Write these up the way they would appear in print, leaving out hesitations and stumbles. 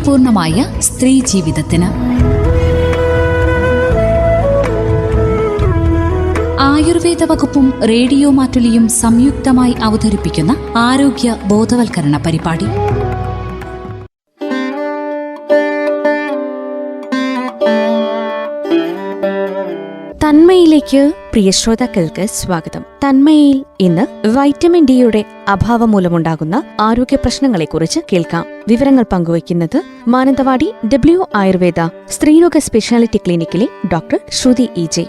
ആരോഗ്യപൂർണമായ സ്ത്രീ ജീവിതത്തിന്. ആയുർവേദ വകുപ്പും റേഡിയോ മാറ്റുലിയും സംയുക്തമായി അവതരിപ്പിക്കുന്ന ആരോഗ്യ ബോധവൽക്കരണ പരിപാടി. തന്മയിലേക്ക് പ്രിയ ശ്രോതാക്കൾക്ക് സ്വാഗതം. തന്മയിൽ ഇന്ന് വൈറ്റമിൻ ഡിയുടെ അഭാവം മൂലമുണ്ടാകുന്ന ആരോഗ്യ പ്രശ്നങ്ങളെക്കുറിച്ച് കേൾക്കാം. വിവരങ്ങൾ പങ്കുവയ്ക്കുന്നത് മാനന്തവാടി W ആയുർവേദ സ്ത്രീരോഗ സ്പെഷ്യാലിറ്റി ക്ലിനിക്കിലെ ഡോക്ടർ ശ്രുതി EJ.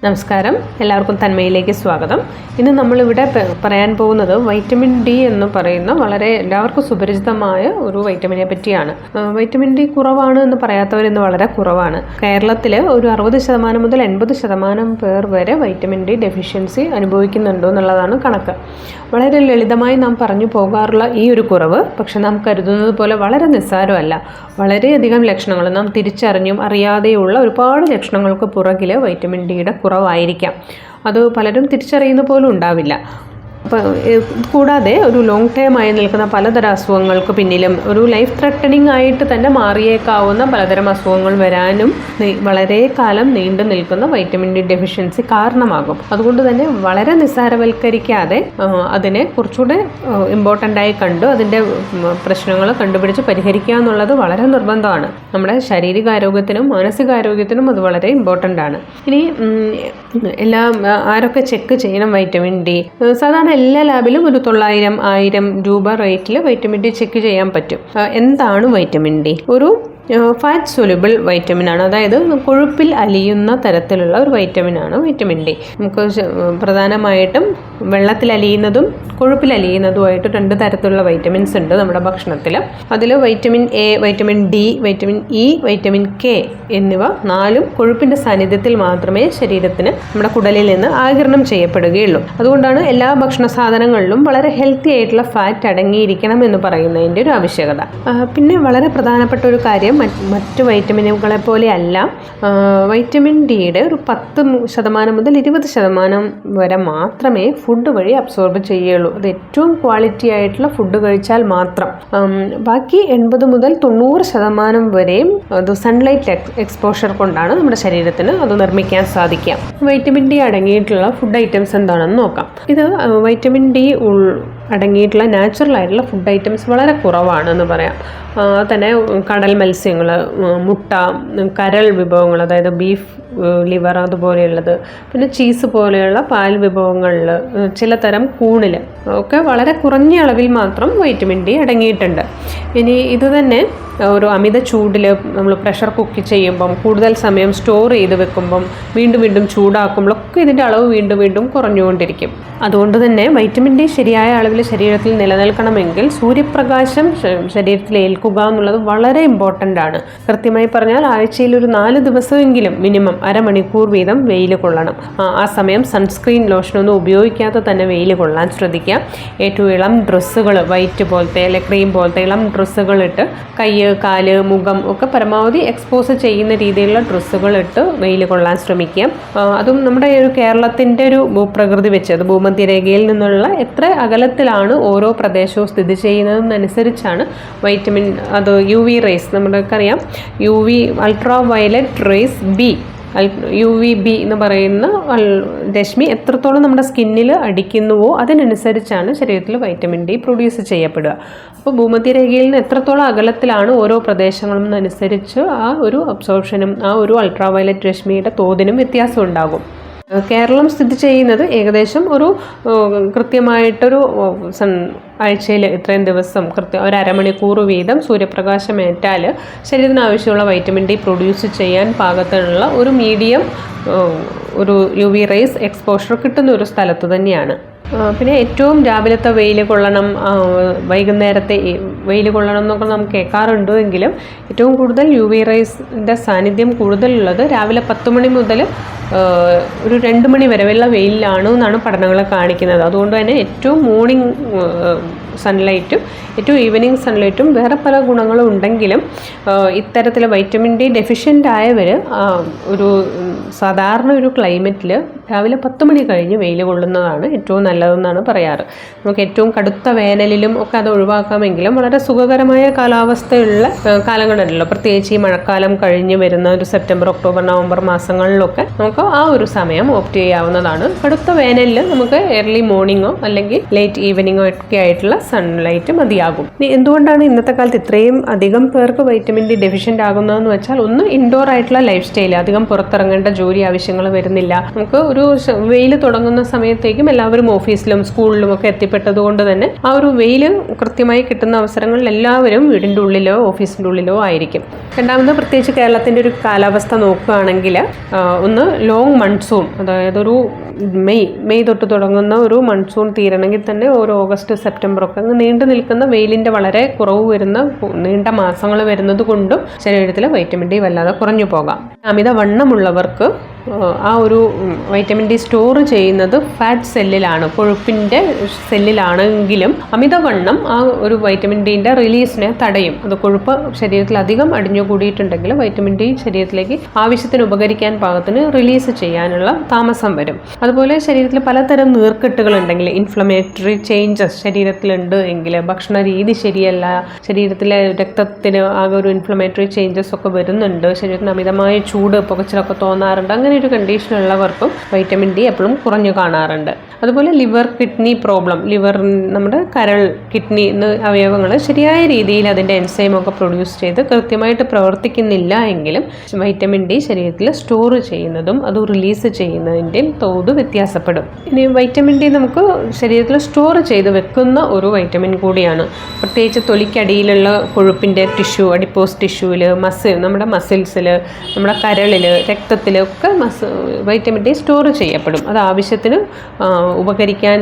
നമസ്കാരം, എല്ലാവർക്കും തന്മയിലേക്ക് സ്വാഗതം. ഇന്ന് നമ്മളിവിടെ പറയാൻ പോകുന്നത് വൈറ്റമിൻ ഡി എന്ന് പറയുന്ന വളരെ എല്ലാവർക്കും സുപരിചിതമായ ഒരു വൈറ്റമിനെ പറ്റിയാണ്. വൈറ്റമിൻ ഡി കുറവാണ് എന്ന് പറയാത്തവരിന്ന് വളരെ കുറവാണ്. കേരളത്തിൽ ഒരു 60% മുതൽ 80% പേർ വരെ വൈറ്റമിൻ ഡി ഡെഫിഷ്യൻസി അനുഭവിക്കുന്നുണ്ടോ എന്നുള്ളതാണ് കണക്ക്. വളരെ ലളിതമായി നാം പറഞ്ഞു പോകാറുള്ള ഈ ഒരു കുറവ് പക്ഷെ നാം കരുതുന്നത് പോലെ വളരെ നിസ്സാരമല്ല. വളരെയധികം ലക്ഷണങ്ങൾ നാം തിരിച്ചറിഞ്ഞും അറിയാതെയുള്ള ഒരുപാട് ലക്ഷണങ്ങൾക്ക് പുറകിൽ വൈറ്റമിൻ ഡിയുടെ കുറവായിരിക്കാം. അത് പലരും തിരിച്ചറിയുന്ന പോലും ഉണ്ടാവില്ല. അപ്പം കൂടാതെ ഒരു ലോങ് ടേം ആയി നിൽക്കുന്ന പലതരം അസുഖങ്ങൾക്ക് പിന്നിലും ഒരു ലൈഫ് ത്രെട്ടനിങ് ആയിട്ട് തന്നെ മാറിയേക്കാവുന്ന പലതരം അസുഖങ്ങൾ വരാനും വളരെ കാലം നീണ്ടു നിൽക്കുന്ന വൈറ്റമിൻ ഡി ഡെഫിഷ്യൻസി കാരണമാകും. അതുകൊണ്ട് തന്നെ വളരെ നിസ്സാരവൽക്കരിക്കാതെ അതിനെ കുറച്ചുകൂടെ ഇമ്പോർട്ടൻ്റ് ആയി കണ്ടു അതിൻ്റെ പ്രശ്നങ്ങൾ കണ്ടുപിടിച്ച് പരിഹരിക്കുക എന്നുള്ളത് വളരെ നിർബന്ധമാണ്. നമ്മുടെ ശാരീരികാരോഗ്യത്തിനും മാനസികാരോഗ്യത്തിനും അത് വളരെ ഇമ്പോർട്ടൻ്റ് ആണ്. ഇനി ആരൊക്കെ ചെക്ക് ചെയ്യണം വൈറ്റമിൻ ഡി? സാധാരണ എല്ലാ ലാബിലും ഒരു 900-1000 രൂപ റേറ്റിൽ വൈറ്റമിൻ ഡി ചെക്ക് ചെയ്യാൻ പറ്റും. എന്താണ് വൈറ്റമിൻ ഡി? ഒരു ഫാറ്റ് സൊല്യൂബിൾ വൈറ്റമിൻ ആണ്. അതായത് കൊഴുപ്പിൽ അലിയുന്ന തരത്തിലുള്ള ഒരു വൈറ്റമിൻ ആണ് വൈറ്റമിൻ ഡി. നമുക്ക് പ്രധാനമായിട്ടും വെള്ളത്തിൽ അലിയുന്നതും കൊഴുപ്പിൽ അലിയുന്നതുമായിട്ട് 2 തരത്തിലുള്ള വൈറ്റമിൻസ് ഉണ്ട് നമ്മുടെ ഭക്ഷണത്തിൽ. അതിൽ vitamin A, vitamin D, vitamin E, vitamin K എന്നിവ 4ഉം കൊഴുപ്പിൻ്റെ സാന്നിധ്യത്തിൽ മാത്രമേ ശരീരത്തിന് നമ്മുടെ കുടലിൽ നിന്ന് ആഗിരണം ചെയ്യപ്പെടുകയുള്ളൂ. അതുകൊണ്ടാണ് എല്ലാ ഭക്ഷണ സാധനങ്ങളിലും വളരെ ഹെൽത്തി ആയിട്ടുള്ള ഫാറ്റ് അടങ്ങിയിരിക്കണം എന്ന് പറയുന്നതിൻ്റെ ഒരു ആവശ്യകത. പിന്നെ വളരെ പ്രധാനപ്പെട്ട ഒരു കാര്യം, മറ്റു വൈറ്റമിനുകളെ പോലെ അല്ല, വൈറ്റമിൻ ഡിയുടെ ഒരു 10% മുതൽ 20% വരെ മാത്രമേ ഫുഡ് വഴി അബ്സോർബ് ചെയ്യുള്ളൂ. അത് ഏറ്റവും ക്വാളിറ്റി ആയിട്ടുള്ള ഫുഡ് കഴിച്ചാൽ മാത്രം. ബാക്കി 80 മുതൽ 90% വരെയും അത് സൺലൈറ്റ് എക്സ്പോഷർ കൊണ്ടാണ് നമ്മുടെ ശരീരത്തിന് അത് നിർമ്മിക്കാൻ സാധിക്കുക. വൈറ്റമിൻ ഡി അടങ്ങിയിട്ടുള്ള ഫുഡ് ഐറ്റംസ് എന്താണെന്ന് നോക്കാം. ഇത് വൈറ്റമിൻ ഡി അടങ്ങിയിട്ടുള്ള നാച്ചുറൽ ആയിട്ടുള്ള ഫുഡ് ഐറ്റംസ് വളരെ കുറവാണെന്ന് പറയാം. തന്നെ കടൽ മത്സ്യങ്ങൾ, മുട്ട, കരൾ വിഭവങ്ങൾ, അതായത് ബീഫ് ലിവർ അതുപോലെയുള്ളത്, പിന്നെ ചീസ് പോലെയുള്ള പാൽ വിഭവങ്ങളിൽ, ചില തരം കൂണിൽ ഒക്കെ വളരെ കുറഞ്ഞ അളവിൽ മാത്രം വൈറ്റമിൻ ഡി അടങ്ങിയിട്ടുണ്ട്. ഇനി ഇത് തന്നെ ഒരു അമിത ചൂടിൽ നമ്മൾ പ്രഷർ കുക്ക് ചെയ്യുമ്പം, കൂടുതൽ സമയം സ്റ്റോർ ചെയ്ത് വെക്കുമ്പം, വീണ്ടും വീണ്ടും ചൂടാക്കുമ്പോഴൊക്കെ ഇതിൻ്റെ അളവ് വീണ്ടും വീണ്ടും കുറഞ്ഞുകൊണ്ടിരിക്കും. അതുകൊണ്ട് തന്നെ വൈറ്റമിൻ ഡി ശരിയായ അളവിൽ ശരീരത്തിൽ നിലനിൽക്കണമെങ്കിൽ സൂര്യപ്രകാശം ശരീരത്തിൽ ഏൽക്കുക എന്നുള്ളത് വളരെ ഇമ്പോർട്ടൻ്റ് ആണ്. കൃത്യമായി പറഞ്ഞാൽ ആഴ്ചയിൽ ഒരു 4 ദിവസമെങ്കിലും മിനിമം അരമണിക്കൂർ വീതം വെയിൽ കൊള്ളണം. ആ സമയം സൺസ്ക്രീൻ ലോഷനൊന്നും ഉപയോഗിക്കാതെ തന്നെ വെയിൽ കൊള്ളാൻ ശ്രദ്ധിക്കുക. ഏറ്റവും ഇളം ഡ്രസ്സുകൾ, വൈറ്റ് പോലത്തെ അല്ലെ ക്രീം പോലത്തെ ഇളം ഡ്രസ്സുകൾ ഇട്ട് കൈ, കാല്, മുഖം ഒക്കെ പരമാവധി എക്സ്പോസ് ചെയ്യുന്ന രീതിയിലുള്ള ഡ്രസ്സുകൾ ഇട്ട് വെയിൽ കൊള്ളാൻ ശ്രമിക്കുക. അതും നമ്മുടെ ഒരു കേരളത്തിൻ്റെ ഒരു ഭൂപ്രകൃതി വെച്ച്, അത് ഭൂമധ്യരേഖയിൽ നിന്നുള്ള എത്ര അകലത്തിലാണ് ഓരോ പ്രദേശവും സ്ഥിതി ചെയ്യുന്നതെന്നനുസരിച്ചാണ് വൈറ്റമിൻ, അത് UV റേസ്, നമുക്കറിയാം UV ultra violet raise B, UVB എന്ന് പറയുന്ന രശ്മി എത്രത്തോളം നമ്മുടെ സ്കിന്നിൽ അടിക്കുന്നുവോ അതിനനുസരിച്ചാണ് ശരീരത്തിൽ വൈറ്റമിൻ ഡി പ്രൊഡ്യൂസ് ചെയ്യപ്പെടുക. അപ്പോൾ ഭൂമധ്യരേഖയിൽ നിന്ന് എത്രത്തോളം അകലത്തിലാണ് ഓരോ പ്രദേശങ്ങളും അനുസരിച്ച് ആ ഒരു അബ്സോർപ്ഷനും ആ ഒരു അൾട്രാ വയലറ്റ് രശ്മിയുടെ തോതിനും വ്യത്യാസം ഉണ്ടാകും. കേരളം സ്ഥിതി ചെയ്യുന്നത് ഏകദേശം ഒരു കൃത്യമായിട്ടൊരു ആഴ്ചയിൽ ഇത്രയും ദിവസം ഒരു അരമണിക്കൂർ വീതം സൂര്യപ്രകാശമേറ്റാൽ ശരീരത്തിന് ആവശ്യമുള്ള വൈറ്റമിൻ ഡി പ്രൊഡ്യൂസ് ചെയ്യാൻ പാകത്തിനുള്ള ഒരു മീഡിയം ഒരു UV റേസ് എക്സ്പോഷർ കിട്ടുന്ന ഒരു സ്ഥലത്ത് തന്നെയാണ്. പിന്നെ ഏറ്റവും രാവിലത്തെ വെയിൽ കൊള്ളണം, വൈകുന്നേരത്തെ വെയിൽ കൊള്ളണം എന്നൊക്കെ നമുക്ക് കേൾക്കാറുണ്ട്. എങ്കിലും ഏറ്റവും കൂടുതൽ UV റേസിൻ്റെ സാന്നിധ്യം കൂടുതലുള്ളത് രാവിലെ 10 മണി മുതൽ ഒരു 2 മണി വരെ വെയിലാണ് എന്നാണ് പഠനങ്ങൾ കാണിക്കുന്നത്. അതുകൊണ്ട് തന്നെ ഏറ്റവും മോർണിംഗ് സൺലൈറ്റും ഏറ്റവും ഈവനിങ് സൺലൈറ്റും വേറെ പല ഗുണങ്ങളും ഉണ്ടെങ്കിലും ഇത്തരത്തിൽ വൈറ്റമിൻ ഡി ഡെഫിഷ്യൻ്റ് ആയവർ ഒരു സാധാരണ ഒരു ക്ലൈമറ്റിൽ രാവിലെ 10 മണി കഴിഞ്ഞ് വെയിൽ കൊള്ളുന്നതാണ് ഏറ്റവും നല്ലതെന്നാണ് പറയാറ്. നമുക്ക് ഏറ്റവും കടുത്ത വേനലിലും ഒക്കെ അത് ഒഴിവാക്കാമെങ്കിലും വളരെ സുഖകരമായ കാലാവസ്ഥയുള്ള കാലങ്ങളുണ്ടല്ലോ, പ്രത്യേകിച്ച് ഈ മഴക്കാലം കഴിഞ്ഞ് വരുന്ന ഒരു സെപ്റ്റംബർ, ഒക്ടോബർ, നവംബർ മാസങ്ങളിലൊക്കെ നമുക്ക് ആ ഒരു സമയം ഓപ്റ്റ് ചെയ്യാവുന്നതാണ്. കടുത്ത വേനലിൽ നമുക്ക് ഏർലി മോർണിംഗോ അല്ലെങ്കിൽ ലേറ്റ് ഈവനിങ്ങോ ഒക്കെ ആയിട്ടുള്ള സൺലൈറ്റ് മതിയാകും. എന്തുകൊണ്ടാണ് ഇന്നത്തെ കാലത്ത് ഇത്രയും അധികം പേർക്ക് വൈറ്റമിൻ ഡി ഡെഫിഷ്യൻ്റ് ആകുന്നതെന്ന് വെച്ചാൽ, ഒന്ന് ഇൻഡോർ ആയിട്ടുള്ള ലൈഫ് സ്റ്റൈൽ, അധികം പുറത്തിറങ്ങേണ്ട ജോലി ആവശ്യങ്ങൾ വരുന്നില്ല. നമുക്ക് ഒരു വെയിൽ തുടങ്ങുന്ന സമയത്തേക്കും എല്ലാവരും ഓഫീസിലും സ്കൂളിലും ഒക്കെ എത്തിപ്പെട്ടത് കൊണ്ട് തന്നെ ആ ഒരു വെയിൽ കൃത്യമായി കിട്ടുന്ന അവസരങ്ങളിൽ എല്ലാവരും വീടിൻ്റെ ഉള്ളിലോ ഓഫീസിൻ്റെ ഉള്ളിലോ ആയിരിക്കും. രണ്ടാമത്, പ്രത്യേകിച്ച് കേരളത്തിൻ്റെ ഒരു കാലാവസ്ഥ നോക്കുകയാണെങ്കിൽ, ഒന്ന് ലോങ് മൺസൂൺ, അതായത് ഒരു മെയ് തൊട്ട് തുടങ്ങുന്ന ഒരു മൺസൂൺ തീരണമെങ്കിൽ തന്നെ ഒരു ഓഗസ്റ്റ് സെപ്റ്റംബർ ഒക്കെ അങ്ങ് നീണ്ടു നിൽക്കുന്ന വെയിലിൻ്റെ വളരെ കുറവ് വരുന്ന നീണ്ട മാസങ്ങൾ വരുന്നത് കൊണ്ടും ശരീരത്തിൽ വൈറ്റമിൻ ഡി വല്ലാതെ കുറഞ്ഞു പോകാം. അമിത വണ്ണമുള്ളവർക്ക് ആ ഒരു വൈറ്റമിൻ ഡി സ്റ്റോർ ചെയ്യുന്നത് ഫാറ്റ് സെല്ലിലാണ്, കൊഴുപ്പിൻ്റെ സെല്ലിലാണെങ്കിലും അമിതവണ്ണം ആ ഒരു വൈറ്റമിൻ ഡിൻ്റെ റിലീസിനെ തടയും. അത് കൊഴുപ്പ് ശരീരത്തിൽ അധികം അടിഞ്ഞുകൂടിയിട്ടുണ്ടെങ്കിൽ വൈറ്റമിൻ ഡി ശരീരത്തിലേക്ക് ആവശ്യത്തിന് ഉപകരിക്കാൻ പാകത്തിന് റിലീസ് ചെയ്യാനുള്ള താമസം വരും. അതുപോലെ ശരീരത്തിൽ പലതരം നീർക്കെട്ടുകൾ ഉണ്ടെങ്കിൽ, ഇൻഫ്ലമേറ്ററി ചേഞ്ചസ് ശരീരത്തിലുണ്ട് എങ്കിൽ, ഭക്ഷണ രീതി ശരിയല്ല, ശരീരത്തിലെ രക്തത്തിന് ആകെ ഒരു ഇൻഫ്ലമേറ്ററി ചേഞ്ചസ് ഒക്കെ വരുന്നുണ്ട്, ശരീരത്തിന് അമിതമായ ചൂട് പുകച്ചിലൊക്കെ തോന്നാറുണ്ട്, അങ്ങനെ ഒരു കണ്ടീഷനുള്ളവർക്കും വൈറ്റമിൻ ഡി എപ്പോഴും കുറഞ്ഞു കാണാറുണ്ട്. അതുപോലെ ലിവർ കിഡ്നി പ്രോബ്ലം, നമ്മുടെ കരൾ, കിഡ്നി എന്ന അവയവങ്ങൾ ശരിയായ രീതിയിൽ അതിൻ്റെ എൻസൈമൊക്കെ പ്രൊഡ്യൂസ് ചെയ്ത് കൃത്യമായിട്ട് പ്രവർത്തിക്കുന്നില്ല എങ്കിലും വൈറ്റമിൻ ഡി ശരീരത്തിൽ സ്റ്റോർ ചെയ്യുന്നതും അത് റിലീസ് ചെയ്യുന്നതിൻ്റെയും തോത് വ്യത്യാസപ്പെടും. ഇനി വൈറ്റമിൻ ഡി നമുക്ക് ശരീരത്തിൽ സ്റ്റോർ ചെയ്ത് വെക്കുന്ന ഒരു വൈറ്റമിൻ കൂടിയാണ്. പ്രത്യേകിച്ച് തൊലിക്കടിയിലുള്ള കൊഴുപ്പിൻ്റെ ടിഷ്യൂ, അഡിപ്പോസ് ടിഷ്യൂവിൽ, നമ്മുടെ മസിൽസിൽ, നമ്മുടെ കരളിൽ, രക്തത്തിൽ ഒക്കെ വൈറ്റമിൻ ഡി സ്റ്റോർ ചെയ്യപ്പെടും. അത് ആവശ്യത്തിന് ഉപകരിക്കാൻ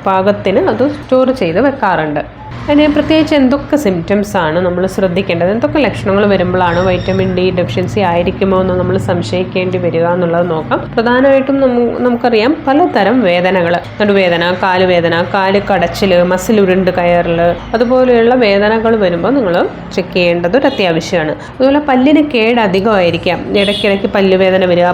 പാകത്തിന് അത് സ്റ്റോർ ചെയ്ത് വെക്കാറുണ്ട്. അതിന് പ്രത്യേകിച്ച് എന്തൊക്കെ സിംറ്റംസ് ആണ് നമ്മൾ ശ്രദ്ധിക്കേണ്ടത്, എന്തൊക്കെ ലക്ഷണങ്ങൾ വരുമ്പോഴാണ് വൈറ്റമിൻ ഡി ഡെഫിഷ്യൻസി ആയിരിക്കുമോ എന്ന് നമ്മൾ സംശയിക്കേണ്ടി വരിക എന്നുള്ളത് നോക്കാം. പ്രധാനമായിട്ടും നമുക്കറിയാം പലതരം വേദനകൾ, നടുവേദന, കാലുവേദന, കാല് കടച്ചിൽ, മസിൽ ഉരുണ്ട് കയറൽ, അതുപോലെയുള്ള വേദനകൾ വരുമ്പോൾ നിങ്ങൾ ചെക്ക് ചെയ്യേണ്ടത് ഒരു അത്യാവശ്യമാണ്. അതുപോലെ പല്ലിന് കേട് അധികമായിരിക്കാം, ഇടയ്ക്കിടയ്ക്ക് പല്ലുവേദന വരിക,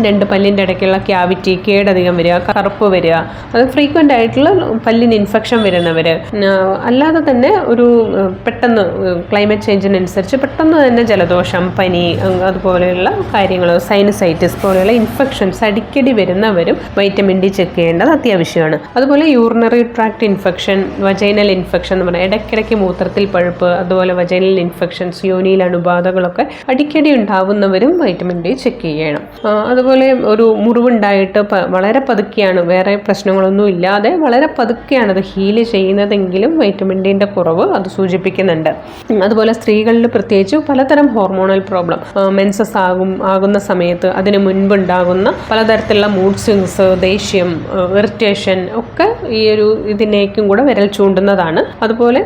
രണ്ട് പല്ലിൻ്റെ ഇടയ്ക്കുള്ള ക്യാവിറ്റി കേടധികം വരിക, കറുപ്പ് വരിക, അത് ഫ്രീക്വൻ്റ് ആയിട്ടുള്ള പല്ലിന് ഇൻഫെക്ഷൻ വരുന്നവർ, അല്ലാതെ തന്നെ ഒരു പെട്ടെന്ന് ക്ലൈമറ്റ് ചേഞ്ചിനനുസരിച്ച് പെട്ടെന്ന് തന്നെ ജലദോഷം, പനി, അതുപോലെയുള്ള കാര്യങ്ങൾ, സൈനസൈറ്റിസ് പോലെയുള്ള ഇൻഫെക്ഷൻസ് അടിക്കടി വരുന്നവരും വൈറ്റമിൻ ഡി ചെക്ക് ചെയ്യേണ്ടത് അത്യാവശ്യമാണ്. അതുപോലെ urinary tract infection, vaginal infection എന്ന് പറഞ്ഞാൽ ഇടയ്ക്കിടയ്ക്ക് മൂത്രത്തിൽ പഴുപ്പ്, അതുപോലെ വജൈനൽ ഇൻഫെക്ഷൻസ്, യോനിയിൽ അണുബാധകളൊക്കെ അടിക്കടി ഉണ്ടാവുന്നവരും വൈറ്റമിൻ ഡി ചെക്ക് ചെയ്യണം. അതുപോലെ ഒരു മുറിവുണ്ടായിട്ട് വളരെ പതുക്കെയാണ്, വേറെ പ്രശ്നങ്ങളൊന്നും ഇല്ലാതെ വളരെ പതുക്കെയാണ് അത് ഹീല് ചെയ്യുന്നതെങ്കിലും വൈറ്റമിൻ ഡിൻ്റെ കുറവ് അത് സൂചിപ്പിക്കുന്നുണ്ട്. അതുപോലെ സ്ത്രീകളിൽ പ്രത്യേകിച്ച് പലതരം ഹോർമോണൽ പ്രോബ്ലം, മെൻസസ് ആകുന്ന സമയത്ത് അതിന് മുൻപുണ്ടാകുന്ന പലതരത്തിലുള്ള മൂഡ് സ്വിങ്സ്, ദേഷ്യം, ഇറിറ്റേഷൻ ഒക്കെ ഈ ഒരു ഇതിനേക്കും കൂടെ വിരൽ ചൂണ്ടുന്നതാണ്. അതുപോലെ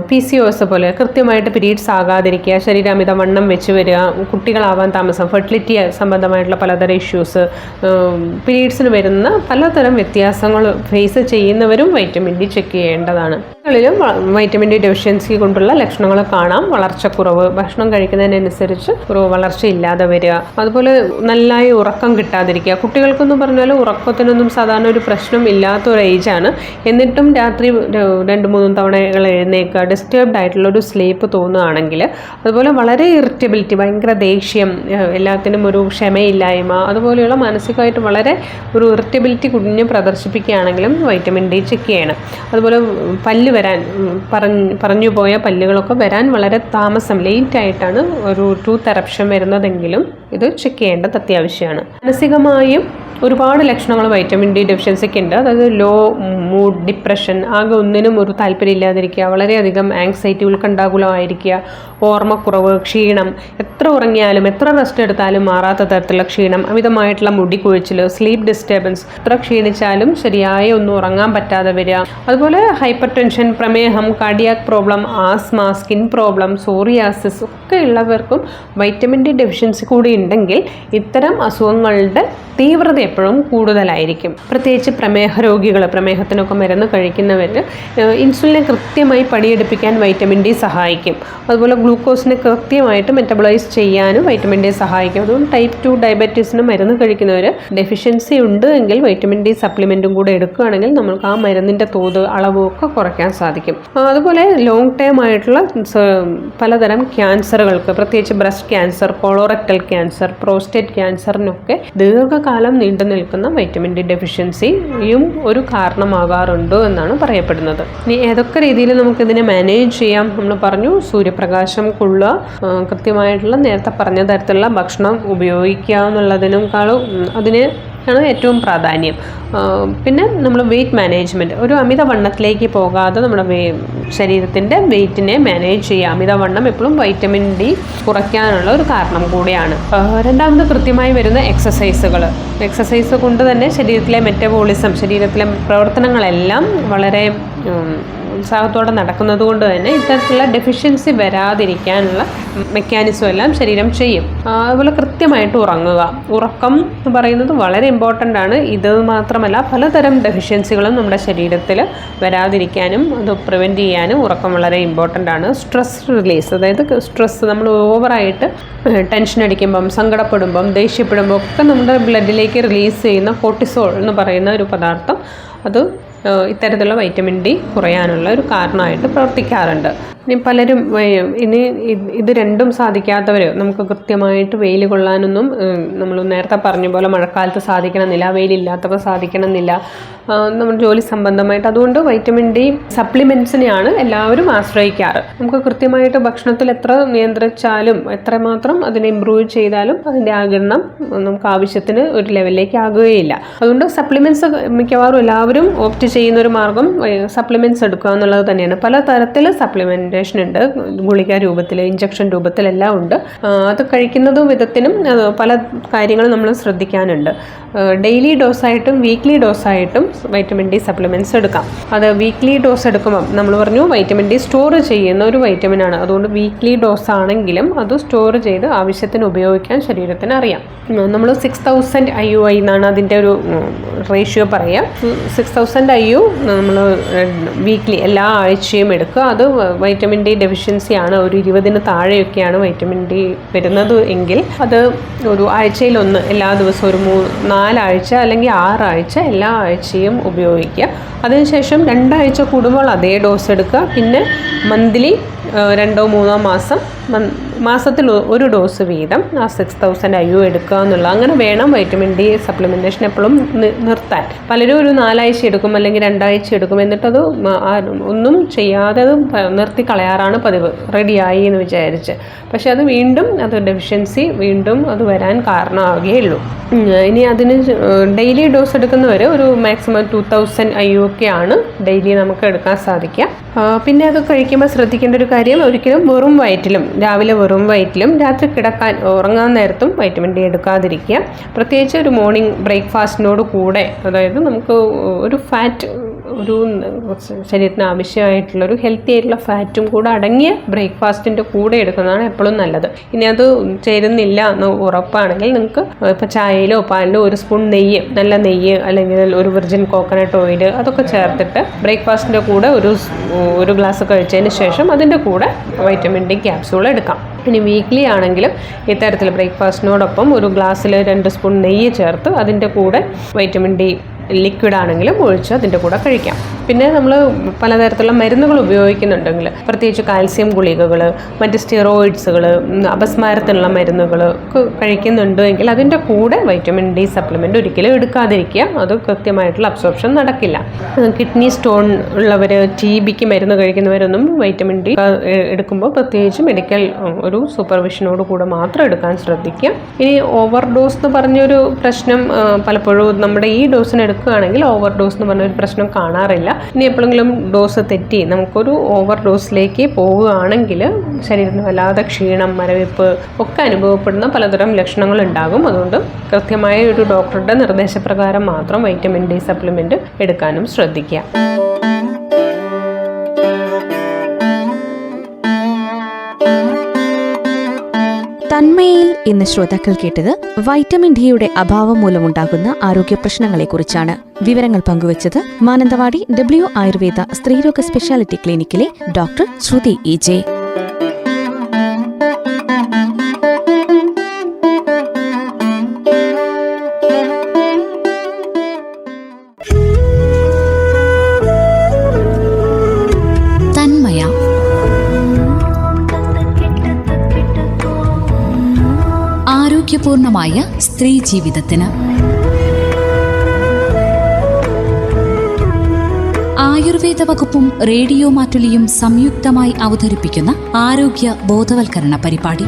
PCOS പോലെ കൃത്യമായിട്ട് പീരീഡ്സ് ആകാതിരിക്കുക, ശരീരാമിത വണ്ണം വെച്ച് വരിക, കുട്ടികളാവാൻ താമസം, ഫെർട്ടിലിറ്റി സംബന്ധമായിട്ടുള്ള പലതരം ഇഷ്യൂസ്, പീരീഡ്സിന് വരുന്ന പലതരം വ്യത്യാസങ്ങൾ ഫേസ് ചെയ്യുന്നവരും വൈറ്റമിൻ ഡി ചെക്ക് ചെയ്യേണ്ടതാണ്. ിലും വൈറ്റമിൻ ഡി ഡെഫിഷ്യൻസി കൊണ്ടുള്ള ലക്ഷണങ്ങൾ കാണാം. വളർച്ചക്കുറവ്, ഭക്ഷണം കഴിക്കുന്നതിനനുസരിച്ച് ഒരു വളർച്ച ഇല്ലാതെ വരിക, അതുപോലെ നന്നായി ഉറക്കം കിട്ടാതിരിക്കുക. കുട്ടികൾക്കെന്ന് പറഞ്ഞാൽ ഉറക്കത്തിനൊന്നും സാധാരണ ഒരു പ്രശ്നം ഇല്ലാത്ത ഒരു ഏജാണ്, എന്നിട്ടും രാത്രി 2-3 തവണകൾ എഴുന്നേൽക്കുക, ഡിസ്റ്റർബ്ഡ് ആയിട്ടുള്ളൊരു സ്ലീപ്പ് തോന്നുകയാണെങ്കിൽ, അതുപോലെ വളരെ ഇറിറ്റബിലിറ്റി, ഭയങ്കര ദേഷ്യം, എല്ലാത്തിനും ഒരു ക്ഷമയില്ലായ്മ, അതുപോലെയുള്ള മാനസികമായിട്ട് വളരെ ഒരു ഇറിറ്റബിലിറ്റി കുഞ്ഞ് പ്രദർശിപ്പിക്കുകയാണെങ്കിലും വൈറ്റമിൻ ഡി ചെക്ക് ചെയ്യണം. അതുപോലെ പല്ല് വരാൻ, പറഞ്ഞു പോയ പല്ലുകളൊക്കെ വരാൻ വളരെ താമസം, ലേറ്റ് ആയിട്ടാണ് ഒരു ടൂത്ത് എറപ്ഷൻ വരുന്നതെങ്കിലും ഇത് ചെക്ക് ചെയ്യേണ്ടത് അത്യാവശ്യമാണ്. മാനസികമായും ഒരുപാട് ലക്ഷണങ്ങൾ വൈറ്റമിൻ ഡി ഡെഫിഷ്യൻസിക്ക് ഉണ്ട്. അതായത് ലോ മൂഡ്, ഡിപ്രഷൻ, ആകെ ഒന്നിനും ഒരു താല്പര്യം ഇല്ലാതിരിക്കുക, വളരെയധികം ആങ്സൈറ്റി, ഉത്കണ്ഠാകുലമായിരിക്കുക, ഓർമ്മക്കുറവ്, ക്ഷീണം, എത്ര ഉറങ്ങിയാലും എത്ര റെസ്റ്റ് എടുത്താലും മാറാത്ത തരത്തിലുള്ള ക്ഷീണം, അമിതമായിട്ടുള്ള മുടി കൊഴിച്ചിൽ, സ്ലീപ്പ് ഡിസ്റ്റർബൻസ്, എത്ര ക്ഷീണിച്ചാലും ശരിയായ ഒന്നും ഉറങ്ങാൻ പറ്റാതെ വരിക. അതുപോലെ ഹൈപ്പർ ടെൻഷൻ, പ്രമേഹം, cardiac problem, asthma, skin problem, psoriasis ഒക്കെ ഉള്ളവർക്കും വൈറ്റമിൻ ഡി ഡെഫിഷ്യൻസി കൂടി ഉണ്ടെങ്കിൽ ഇത്തരം അസുഖങ്ങളുടെ തീവ്രത എപ്പോഴും കൂടുതലായിരിക്കും. പ്രത്യേകിച്ച് പ്രമേഹ രോഗികൾ, പ്രമേഹത്തിനൊക്കെ മരുന്ന് കഴിക്കുന്നവർ ഇൻസുലിനെ കൃത്യമായി പണിയെടുപ്പിക്കാൻ വൈറ്റമിൻ ഡി സഹായിക്കും. അതുപോലെ ഗ്ലൂക്കോസിനെ കൃത്യമായിട്ട് മെറ്റബോളൈസ് ചെയ്യാനും വൈറ്റമിൻ ഡി സഹായിക്കും. അതുകൊണ്ട് ടൈപ്പ് 2 ഡയബറ്റീസിന് മരുന്ന് കഴിക്കുന്നവർ ഡെഫിഷ്യൻസി ഉണ്ട് എങ്കിൽ വൈറ്റമിൻ ഡി സപ്ലിമെൻറ്റും കൂടെ എടുക്കുകയാണെങ്കിൽ നമുക്ക് ആ മരുന്നിൻ്റെ തോത് അളവും ഒക്കെ കുറയ്ക്കാൻ സാധിക്കും. അതുപോലെ ലോങ് ടേം ആയിട്ടുള്ള പലതരം ക്യാൻസറുകൾക്ക്, പ്രത്യേകിച്ച് breast cancer, colorectal cancer, prostate ക്യാൻസറിനൊക്കെ ദീർഘകാലം നീണ്ടു നിൽക്കുന്ന വൈറ്റമിൻ ഡി ഡെഫിഷ്യൻസിയും ഒരു കാരണമാകാറുണ്ട് എന്നാണ് പറയപ്പെടുന്നത്. ഇനി ഏതൊക്കെ രീതിയിൽ നമുക്കിതിനെ മാനേജ് ചെയ്യാം? നമ്മൾ പറഞ്ഞു, സൂര്യപ്രകാശം കൊള്ളുക, കൃത്യമായിട്ടുള്ള നേരത്തെ പറഞ്ഞ തരത്തിലുള്ള ഭക്ഷണം ഉപയോഗിക്കുക എന്നുള്ളതിനേക്കാളും അതിന് ആണ് ഏറ്റവും പ്രാധാന്യം. പിന്നെ നമ്മൾ വെയിറ്റ് മാനേജ്മെൻറ്റ്, ഒരു അമിതവണ്ണത്തിലേക്ക് പോകാതെ നമ്മുടെ ശരീരത്തിൻ്റെ വെയിറ്റിനെ മാനേജ് ചെയ്യുക. അമിതവണ്ണം എപ്പോഴും വൈറ്റമിൻ ഡി കുറയ്ക്കാനുള്ള ഒരു കാരണം കൂടിയാണ്. രണ്ടാമത് കൃത്യമായി വരുന്ന എക്സസൈസ് കൊണ്ട് തന്നെ ശരീരത്തിലെ മെറ്റബോളിസം, ശരീരത്തിലെ പ്രവർത്തനങ്ങളെല്ലാം വളരെ ഉത്സാഹത്തോടെ നടക്കുന്നത് കൊണ്ട് തന്നെ ഇത്തരത്തിലുള്ള ഡെഫിഷ്യൻസി വരാതിരിക്കാനുള്ള മെക്കാനിസം എല്ലാം ശരീരം ചെയ്യും. അതുപോലെ കൃത്യമായിട്ട് ഉറങ്ങുക. ഉറക്കം എന്ന് പറയുന്നത് വളരെ ഇമ്പോർട്ടൻ്റ് ആണ്. ഇത് മാത്രമല്ല, പലതരം ഡെഫിഷ്യൻസികളും നമ്മുടെ ശരീരത്തിൽ വരാതിരിക്കാനും അത് പ്രിവെൻറ്റ് ചെയ്യാനും ഉറക്കം വളരെ ഇമ്പോർട്ടൻ്റ് ആണ്. സ്ട്രെസ് റിലീസ്, അതായത് സ്ട്രെസ് നമ്മൾ ഓവറായിട്ട് ടെൻഷൻ അടിക്കുമ്പം, സങ്കടപ്പെടുമ്പം, ദേഷ്യപ്പെടുമ്പം ഒക്കെ നമ്മുടെ ബ്ലഡിലേക്ക് റിലീസ് ചെയ്യുന്ന കോർട്ടിസോൾ എന്ന് പറയുന്ന ഒരു പദാർത്ഥം, അത് ഇത്തരത്തിലുള്ള വൈറ്റമിൻ ഡി കുറയാനുള്ള ഒരു കാരണമായിട്ട് പ്രവർത്തിക്കാറുണ്ട്. ഇനി പലരും ഇത് രണ്ടും സാധിക്കാത്തവർ, നമുക്ക് കൃത്യമായിട്ട് വെയിൽ കൊള്ളാനൊന്നും നമ്മൾ നേരത്തെ പറഞ്ഞ പോലെ മഴക്കാലത്ത് സാധിക്കണമെന്നില്ല, വെയിലില്ലാത്തപ്പോൾ സാധിക്കണമെന്നില്ല, നമ്മൾ ജോലി സംബന്ധമായിട്ട്. അതുകൊണ്ട് വൈറ്റമിൻ ഡി സപ്ലിമെൻറ്റ്സിനെയാണ് എല്ലാവരും ആശ്രയിക്കാറ്. നമുക്ക് കൃത്യമായിട്ട് ഭക്ഷണത്തിൽ എത്ര നിയന്ത്രിച്ചാലും, എത്രമാത്രം അതിനെ ഇമ്പ്രൂവ് ചെയ്താലും അതിൻ്റെ ആഗിരണം നമുക്ക് ആവശ്യത്തിന് ഒരു ലെവലിലേക്ക് ആകുകയില്ല. അതുകൊണ്ട് സപ്ലിമെൻറ്റ്സ് മിക്കവാറും എല്ലാവരും ഓപ്റ്റ് ചെയ്യുന്നൊരു മാർഗം സപ്ലിമെൻറ്റ്സ് എടുക്കുക എന്നുള്ളത് തന്നെയാണ്. പല തരത്തിൽ സപ്ലിമെൻറ്റേഷൻ ഉണ്ട്, ഗുളിക രൂപത്തിൽ, ഇഞ്ചക്ഷൻ രൂപത്തിലെല്ലാം ഉണ്ട്. അത് കഴിക്കുന്നതും വിധത്തിനും പല കാര്യങ്ങളും നമ്മൾ ശ്രദ്ധിക്കാനുണ്ട്. ഡെയിലി ഡോസായിട്ടും വീക്ക്ലി ഡോസായിട്ടും വൈറ്റമിൻ ഡി സപ്ലിമെൻറ്റ്സ് എടുക്കാം. അത് വീക്ക്ലി ഡോസ് എടുക്കുമ്പം നമ്മൾ പറഞ്ഞു വൈറ്റമിൻ ഡി സ്റ്റോർ ചെയ്യുന്ന ഒരു വൈറ്റമിനാണ്. അതുകൊണ്ട് വീക്ക്ലി ഡോസ് ആണെങ്കിലും അത് സ്റ്റോർ ചെയ്ത് ആവശ്യത്തിന് ഉപയോഗിക്കാൻ ശരീരത്തിന് അറിയാം. നമ്മൾ 6000 IU എന്നാണ് അതിൻ്റെ ഒരു റേഷ്യോ പറയുക. 6000 IU നമ്മൾ വീക്ക്ലി എല്ലാ ആഴ്ചയും എടുക്കുക. അത് വൈറ്റമിൻ ഡി ഡെഫിഷ്യൻസി ആണ്, ഒരു 20 താഴെയൊക്കെയാണ് വൈറ്റമിൻ ഡി വരുന്നത് എങ്കിൽ അത് ഒരു ആഴ്ചയിലൊന്ന്, എല്ലാ ദിവസവും ഒരു 4 ആഴ്ച അല്ലെങ്കിൽ 6 ആഴ്ച എല്ലാ ആഴ്ചയും ഉപയോഗിക്കുക. അതിനുശേഷം 2 ആഴ്ച കൂടുമ്പോൾ അതേ ഡോസ് എടുക്കുക. പിന്നെ മന്ത്ലി 2-3 മാസം മാസത്തിൽ ഒരു ഡോസ് വീതം ആ 6000 IU എടുക്കുക എന്നുള്ള, അങ്ങനെ വേണം വൈറ്റമിൻ ഡി സപ്ലിമെൻറ്റേഷൻ എപ്പോഴും നിർത്താൻ. പലരും ഒരു 4 ആഴ്ച എടുക്കും അല്ലെങ്കിൽ 2 ആഴ്ച എടുക്കും, എന്നിട്ടത് ഒന്നും ചെയ്യാതെ അത് നിർത്തി കളയാറാണ് പതിവ്, റെഡിയായി എന്ന് വിചാരിച്ച്. പക്ഷെ അത് വീണ്ടും അത് ഡെഫിഷ്യൻസി വീണ്ടും അത് വരാൻ കാരണമാവുകയുള്ളൂ. ഇനി അതിന് ഡെയിലി ഡോസ് എടുക്കുന്നവർ ഒരു മാക്സിമം 2000 IU ഒക്കെയാണ് ഡെയിലി നമുക്ക് എടുക്കാൻ സാധിക്കുക. പിന്നെ അത് കഴിക്കുമ്പോൾ ശ്രദ്ധിക്കേണ്ട ഒരു കാര്യം, ഒരിക്കലും വെറും വയറ്റിലും, രാവിലെ വെറും വയറ്റിലും രാത്രി ഉറങ്ങാൻ നേരത്തും വൈറ്റമിൻ ഡി എടുക്കാതിരിക്കുക. പ്രത്യേകിച്ച് ഒരു മോർണിംഗ് ബ്രേക്ക്ഫാസ്റ്റിനോട് കൂടെ, അതായത് നമുക്ക് ഒരു ഫാറ്റ്, ഒരു ശരീരത്തിന് ആവശ്യമായിട്ടുള്ളൊരു ഹെൽത്തി ആയിട്ടുള്ള ഫാറ്റും കൂടെ അടങ്ങിയ ബ്രേക്ക്ഫാസ്റ്റിൻ്റെ കൂടെ എടുക്കുന്നതാണ് എപ്പോഴും നല്ലത്. ഇനി അത് ചേരുന്നില്ല എന്ന് ഉറപ്പാണെങ്കിൽ നിങ്ങൾക്ക് ഇപ്പോൾ ചായയിലോ പാലിലോ ഒരു സ്പൂൺ നെയ്യ്, നല്ല നെയ്യ് അല്ലെങ്കിൽ ഒരു വിർജിൻ കോക്കനട്ട് ഓയിൽ അതൊക്കെ ചേർത്തിട്ട് ബ്രേക്ക്ഫാസ്റ്റിൻ്റെ കൂടെ ഒരു ഗ്ലാസ് കഴിച്ചതിന് ശേഷം അതിൻ്റെ കൂടെ വൈറ്റമിൻ ഡി ക്യാപ്സ്യൂൾ എടുക്കാം. ഇനി വീക്ക്ലി ആണെങ്കിലും ഇത്തരത്തിൽ ബ്രേക്ക്ഫാസ്റ്റിനോടൊപ്പം ഒരു ഗ്ലാസ്സിൽ 2 സ്പൂൺ നെയ്യ് ചേർത്ത് അതിൻ്റെ കൂടെ വൈറ്റമിൻ ഡി ലിക്വിഡ് ആണെങ്കിലും ഒഴിച്ച് അതിൻ്റെ കൂടെ കഴിക്കാം. പിന്നെ നമ്മൾ പലതരത്തിലുള്ള മരുന്നുകൾ ഉപയോഗിക്കുന്നുണ്ടെങ്കിൽ, പ്രത്യേകിച്ച് കാൽസ്യം ഗുളികകൾ, മറ്റ് സ്റ്റിറോയിഡ്സുകൾ, അപസ്മാരത്തിനുള്ള മരുന്നുകൾ ഒക്കെ കഴിക്കുന്നുണ്ട് എങ്കിൽ അതിൻ്റെ കൂടെ വൈറ്റമിൻ ഡി സപ്ലിമെൻ്റ് ഒരിക്കലും എടുക്കാതിരിക്കുക. അത് കൃത്യമായിട്ടുള്ള അബ്സോർപ്ഷൻ നടക്കില്ല. കിഡ്നി സ്റ്റോൺ ഉള്ളവർ, TBക്ക് മരുന്ന് കഴിക്കുന്നവരൊന്നും വൈറ്റമിൻ ഡി എടുക്കുമ്പോൾ പ്രത്യേകിച്ച് മെഡിക്കൽ ഒരു സൂപ്പർവിഷനോട് കൂടെ മാത്രം എടുക്കാൻ ശ്രദ്ധിക്കുക. ഇനി ഓവർ ഡോസ് എന്ന് പറഞ്ഞൊരു പ്രശ്നം പലപ്പോഴും നമ്മുടെ ഈ ഡോസിന് എടുക്കുകയാണെങ്കിൽ ഓവർ ഡോസ് എന്ന് പറഞ്ഞൊരു പ്രശ്നം കാണാറില്ല. ഇനി എപ്പോഴെങ്കിലും ഡോസ് തെറ്റി നമുക്കൊരു ഓവർ ഡോസിലേക്ക് പോവുകയാണെങ്കിൽ ശരീരത്തിന് വല്ലാതെ ക്ഷീണം, മരവിപ്പ് ഒക്കെ അനുഭവപ്പെടുന്ന പലതരം ലക്ഷണങ്ങൾ ഉണ്ടാകും. അതുകൊണ്ട് കൃത്യമായ ഒരു ഡോക്ടറുടെ നിർദ്ദേശപ്രകാരം മാത്രം വൈറ്റമിൻ ഡി സപ്ലിമെൻറ്റ് എടുക്കാനും ശ്രദ്ധിക്കുക. തന്മയിൽ ഇന്ന് ശ്രോതാക്കൾ കേട്ടത് വൈറ്റമിൻ ഡിയുടെ അഭാവം മൂലമുണ്ടാകുന്ന ആരോഗ്യ പ്രശ്നങ്ങളെക്കുറിച്ചാണ്. വിവരങ്ങൾ പങ്കുവച്ചത് മാനന്തവാടി W ആയുർവേദ സ്ത്രീരോഗ സ്പെഷ്യാലിറ്റി ക്ലിനിക്കിലെ ഡോക്ടർ ശ്രുതി EJ. തന്മയ ആരോഗ്യപൂർണമായ സ്ത്രീ ജീവിതത്തിന് ആയുർവേദ വകുപ്പും റേഡിയോ മാറ്റുലിയും സംയുക്തമായി അവതരിപ്പിക്കുന്ന ആരോഗ്യ ബോധവൽക്കരണ പരിപാടി.